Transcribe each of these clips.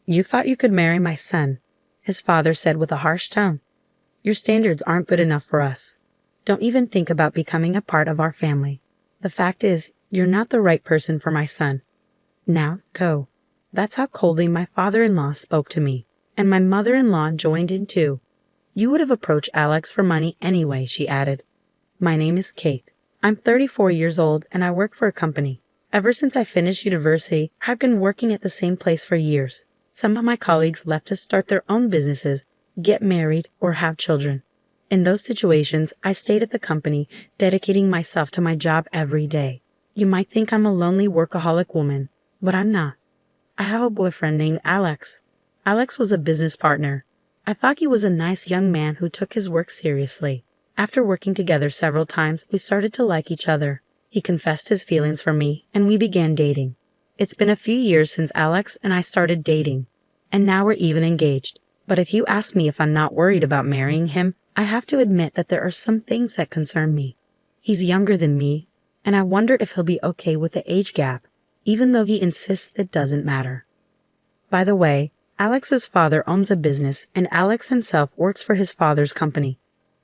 "You thought you could marry my son," his father said with a harsh tone. "Your standards aren't good enough for us. Don't even think about becoming a part of our family. The fact is, you're not the right person for my son. Now, go." That's how coldly my father-in-law spoke to me, and my mother-in-law joined in too. "You would have approached Alex for money anyway," she added. "My name is Kate. I'm 34 years old and I work for a company. Ever since I finished university, I've been working at the same place for years. Some of my colleagues left to start their own businesses, get married, or have children. In those situations, I stayed at the company, dedicating myself to my job every day. You might think I'm a lonely workaholic woman, but I'm not. I have a boyfriend named Alex. Alex was a business partner. I thought he was a nice young man who took his work seriously. After working together several times, we started to like each other. He confessed his feelings for me, and we began dating. It's been a few years since Alex and I started dating, and now we're even engaged. But if you ask me if I'm not worried about marrying him, I have to admit that there are some things that concern me. He's younger than me, and I wonder if he'll be okay with the age gap, even though he insists it doesn't matter. By the way, Alex's father owns a business, and Alex himself works for his father's company.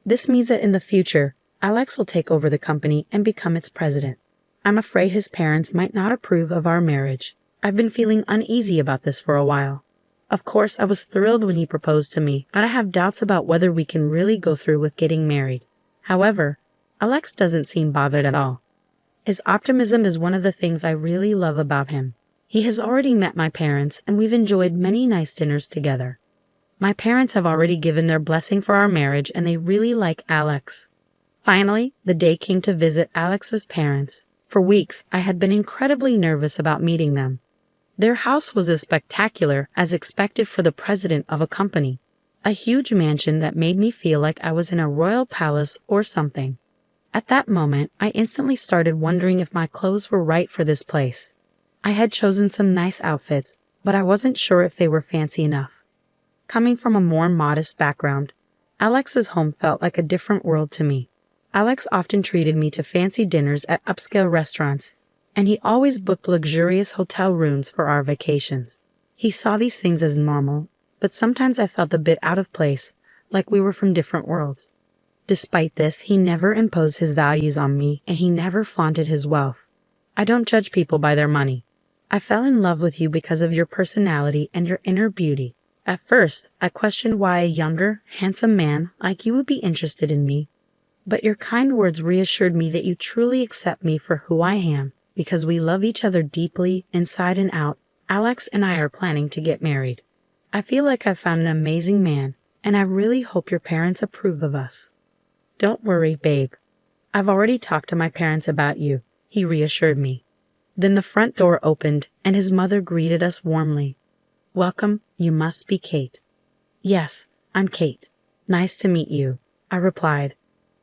This means that in the future, Alex will take over the company and become its president. I'm afraid his parents might not approve of our marriage. I've been feeling uneasy about this for a while. Of course, I was thrilled when he proposed to me, but I have doubts about whether we can really go through with getting married. However, Alex doesn't seem bothered at all. His optimism is one of the things I really love about him. He has already met my parents, and we've enjoyed many nice dinners together. My parents have already given their blessing for our marriage, and they really like Alex. Finally, the day came to visit Alex's parents. For weeks, I had been incredibly nervous about meeting them. Their house was as spectacular as expected for the president of a company. A huge mansion that made me feel like I was in a royal palace or something. At that moment, I instantly started wondering if my clothes were right for this place. I had chosen some nice outfits, but I wasn't sure if they were fancy enough. Coming from a more modest background, Alex's home felt like a different world to me. Alex often treated me to fancy dinners at upscale restaurants, and he always booked luxurious hotel rooms for our vacations. He saw these things as normal, but sometimes I felt a bit out of place, like we were from different worlds. Despite this, he never imposed his values on me, and he never flaunted his wealth. I don't judge people by their money. I fell in love with you because of your personality and your inner beauty. At first, I questioned why a younger, handsome man like you would be interested in me, but your kind words reassured me that you truly accept me for who I am. Because we love each other deeply, inside and out, Alex and I are planning to get married. I feel like I've found an amazing man, and I really hope your parents approve of us. Don't worry, babe. I've already talked to my parents about you, he reassured me. Then the front door opened, and his mother greeted us warmly. "Welcome, you must be Kate." "Yes, I'm Kate. Nice to meet you," I replied.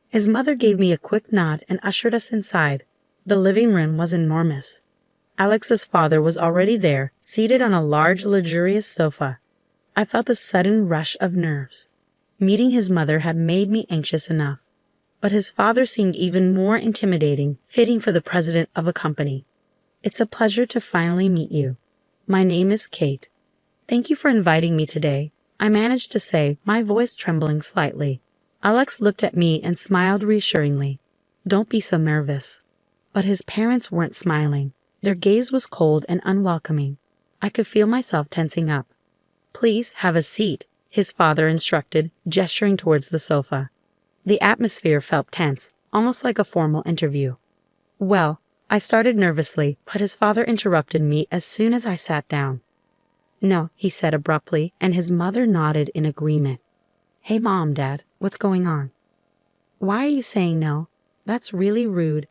His mother gave me a quick nod and ushered us inside. The living room was enormous. Alex's father was already there, seated on a large, luxurious sofa. I felt a sudden rush of nerves. Meeting his mother had made me anxious enough, but his father seemed even more intimidating, fitting for the president of a company. "It's a pleasure to finally meet you. My name is Kate. Thank you for inviting me today," I managed to say, my voice trembling slightly. Alex looked at me and smiled reassuringly. "Don't be so nervous." But his parents weren't smiling. Their gaze was cold and unwelcoming. I could feel myself tensing up. "Please have a seat," his father instructed, gesturing towards the sofa. The atmosphere felt tense, almost like a formal interview. "Well," I started nervously, but his father interrupted me as soon as I sat down. "No," he said abruptly, and his mother nodded in agreement. "Hey Mom, Dad, what's going on?" "Why are you saying no? That's really rude,"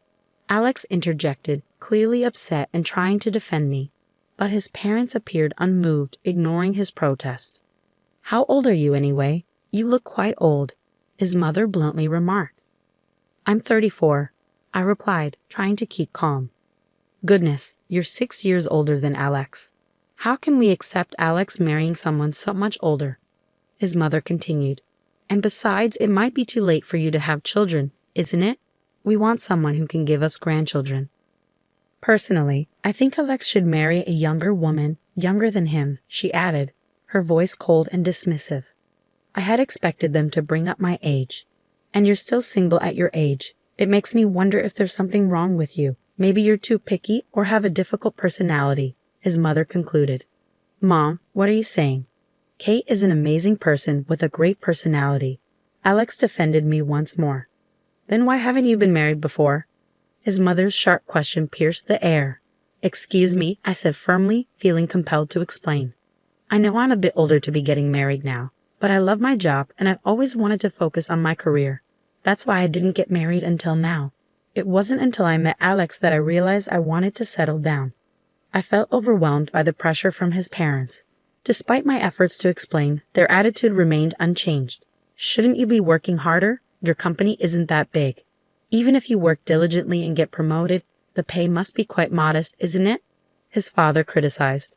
Alex interjected, clearly upset and trying to defend me. But his parents appeared unmoved, ignoring his protest. "How old are you anyway? You look quite old," his mother bluntly remarked. "I'm 34, I replied, trying to keep calm. "Goodness, you're 6 years older than Alex. How can we accept Alex marrying someone so much older?" His mother continued. "And besides, it might be too late for you to have children, isn't it? We want someone who can give us grandchildren." Personally, I think Alex should marry a younger woman Younger than him, she added, her voice cold and dismissive. I had expected them to bring up my age. And you're still single at your age. It makes me wonder if there's something wrong with you. Maybe you're too picky or have a difficult personality, his mother concluded. Mom, what are you saying? Kate is an amazing person with a great personality. Alex defended me once more. Then why haven't you been married before? His mother's sharp question pierced the air. Excuse me, I said firmly, feeling compelled to explain. I know I'm a bit older to be getting married now, but I love my job and I've always wanted to focus on my career. That's why I didn't get married until now. It wasn't until I met Alex that I realized I wanted to settle down. I felt overwhelmed by the pressure from his parents. Despite my efforts to explain, their attitude remained unchanged. Shouldn't you be working harder? Your company isn't that big. Even if you work diligently and get promoted, the pay must be quite modest, isn't it? His father criticized.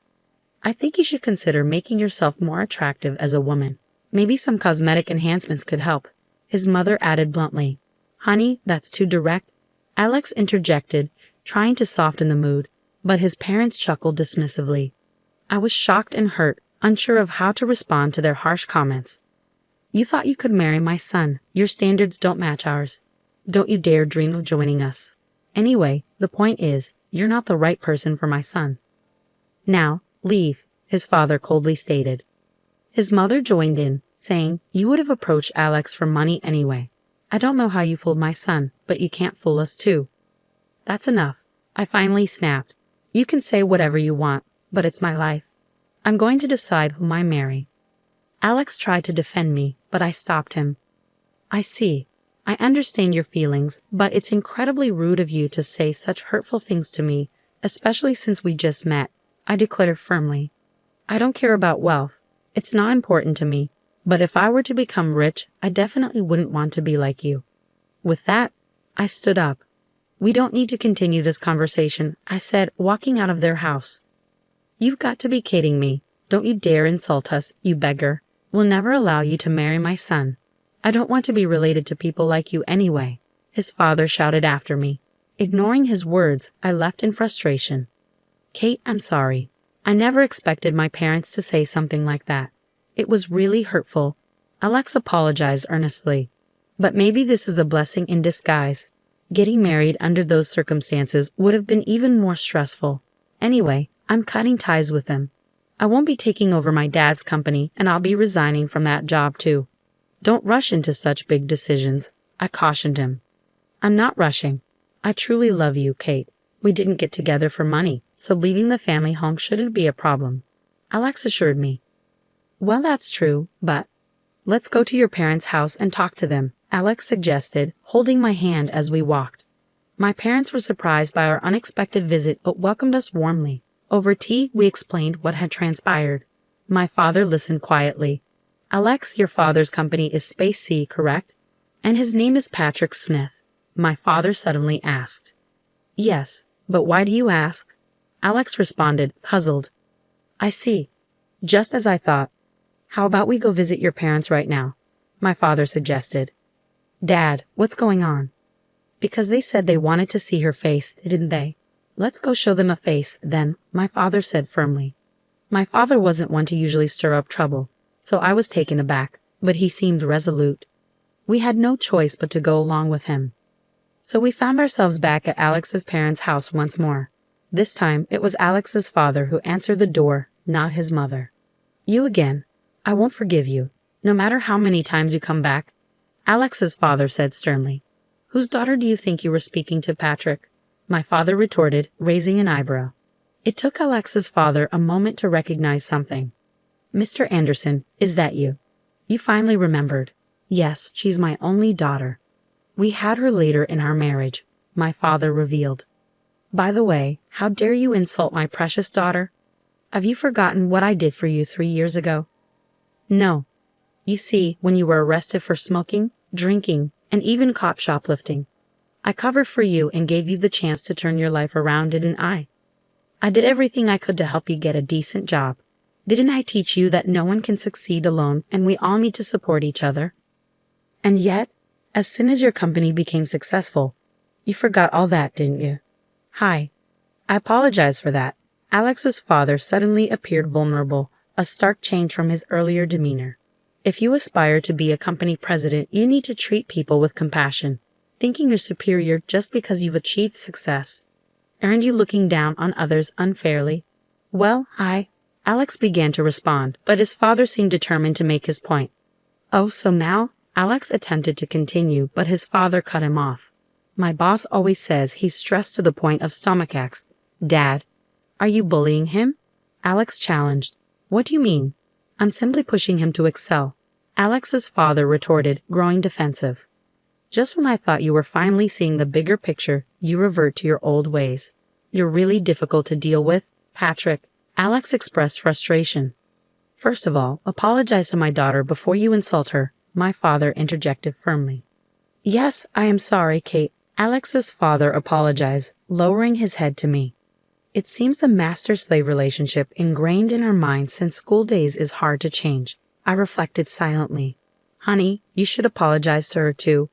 I think you should consider making yourself more attractive as a woman. Maybe some cosmetic enhancements could help. His mother added bluntly. Honey, that's too direct. Alex interjected, trying to soften the mood, but his parents chuckled dismissively. I was shocked and hurt, unsure of how to respond to their harsh comments. You thought you could marry my son. Your standards don't match ours. Don't you dare dream of joining us. Anyway, the point is, you're not the right person for my son. Now, leave, his father coldly stated. His mother joined in, saying, You would have approached Alex for money anyway. I don't know how you fooled my son, but you can't fool us too. That's enough. I finally snapped. You can say whatever you want, but it's my life. I'm going to decide whom I marry. Alex tried to defend me, but I stopped him. I see. I understand your feelings, but it's incredibly rude of you to say such hurtful things to me, especially since we just met, I declared firmly. I don't care about wealth. It's not important to me, but if I were to become rich, I definitely wouldn't want to be like you. With that, I stood up. We don't need to continue this conversation, I said, walking out of their house. You've got to be kidding me. Don't you dare insult us, you beggar. We'll never allow you to marry my son. I don't want to be related to people like you anyway, his father shouted after me. Ignoring his words, I left in frustration. Kate, I'm sorry. I never expected my parents to say something like that. It was really hurtful. Alex apologized earnestly. But maybe this is a blessing in disguise. Getting married under those circumstances would have been even more stressful. Anyway, I'm cutting ties with them. I won't be taking over my dad's company, and I'll be resigning from that job too. Don't rush into such big decisions, I cautioned him. I'm not rushing. I truly love you, Kate. We didn't get together for money, so leaving the family home shouldn't be a problem, Alex assured me. Well, that's true, but let's go to your parents' house and talk to them, Alex suggested, holding my hand as we walked. My parents were surprised by our unexpected visit but welcomed us warmly. Over tea, we explained what had transpired. My father listened quietly. Alex, your father's company is Space Sea, correct? And his name is Patrick Smith, my father suddenly asked. Yes, but why do you ask? Alex responded, puzzled. I see. Just as I thought. How about we go visit your parents right now? My father suggested. Dad, what's going on? Because they said they wanted to see her face, didn't they? Let's go show them a face, then, my father said firmly. My father wasn't one to usually stir up trouble, so I was taken aback, but he seemed resolute. We had no choice but to go along with him. So we found ourselves back at Alex's parents' house once more. This time, it was Alex's father who answered the door, not his mother. You again. I won't forgive you, no matter how many times you come back, Alex's father said sternly. Whose daughter do you think you were speaking to, Patrick? My father retorted, raising an eyebrow. It took Alex's father a moment to recognize something. Mr. Anderson, is that you? You finally remembered. Yes, she's my only daughter. We had her later in our marriage, my father revealed. By the way, how dare you insult my precious daughter? Have you forgotten what I did for you 3 years ago? No. You see, when you were arrested for smoking, drinking, and even caught shoplifting, I covered for you and gave you the chance to turn your life around, didn't I? I did everything I could to help you get a decent job. Didn't I teach you that no one can succeed alone and we all need to support each other? And yet, as soon as your company became successful, you forgot all that, didn't you? Hi. I apologize for that. Alex's father suddenly appeared vulnerable, a stark change from his earlier demeanor. If you aspire to be a company president, you need to treat people with compassion. Thinking you're superior just because you've achieved success. Aren't you looking down on others unfairly? Well, Alex began to respond, but his father seemed determined to make his point. Oh, so now? Alex attempted to continue, but his father cut him off. My boss always says he's stressed to the point of stomachaches. Dad, are you bullying him? Alex challenged. What do you mean? I'm simply pushing him to excel. Alex's father retorted, growing defensive. Just when I thought you were finally seeing the bigger picture, you revert to your old ways. You're really difficult to deal with, Patrick. Alex expressed frustration. First of all, apologize to my daughter before you insult her, my father interjected firmly. Yes, I am sorry, Kate. Alex's father apologized, lowering his head to me. It seems the master-slave relationship ingrained in our minds since school days is hard to change. I reflected silently. Honey, you should apologize to her too.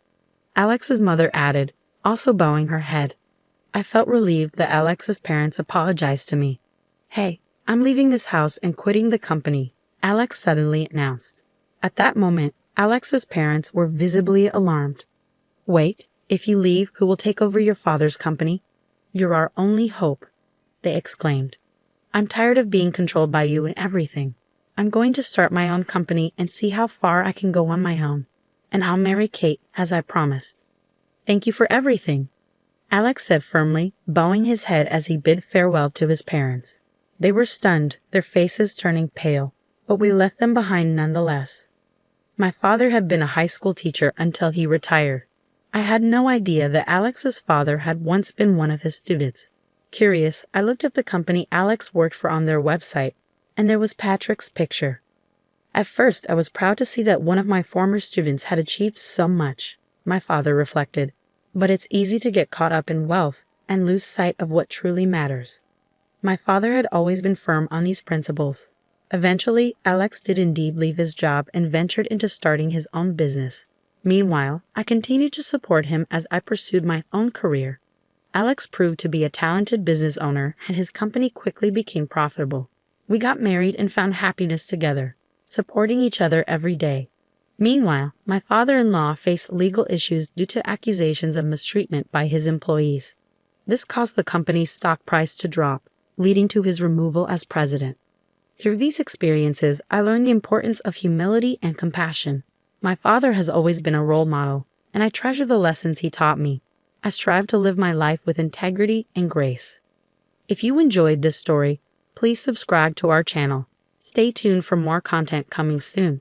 Alex's mother added, also bowing her head. I felt relieved that Alex's parents apologized to me. Hey, I'm leaving this house and quitting the company, Alex suddenly announced. At that moment, Alex's parents were visibly alarmed. Wait, if you leave, who will take over your father's company? You're our only hope, they exclaimed. I'm tired of being controlled by you in everything. I'm going to start my own company and see how far I can go on my own. And I'll marry Kate, as I promised. Thank you for everything, Alex said firmly, bowing his head as he bid farewell to his parents. They were stunned, their faces turning pale, but we left them behind nonetheless. My father had been a high school teacher until he retired. I had no idea that Alex's father had once been one of his students. Curious, I looked up the company Alex worked for on their website, and there was Patrick's picture. At first, I was proud to see that one of my former students had achieved so much, my father reflected. But it's easy to get caught up in wealth and lose sight of what truly matters. My father had always been firm on these principles. Eventually, Alex did indeed leave his job and ventured into starting his own business. Meanwhile, I continued to support him as I pursued my own career. Alex proved to be a talented business owner, and his company quickly became profitable. We got married and found happiness together, supporting each other every day. Meanwhile, my father-in-law faced legal issues due to accusations of mistreatment by his employees. This caused the company's stock price to drop, leading to his removal as president. Through these experiences, I learned the importance of humility and compassion. My father has always been a role model, and I treasure the lessons he taught me. I strive to live my life with integrity and grace. If you enjoyed this story, please subscribe to our channel. Stay tuned for more content coming soon.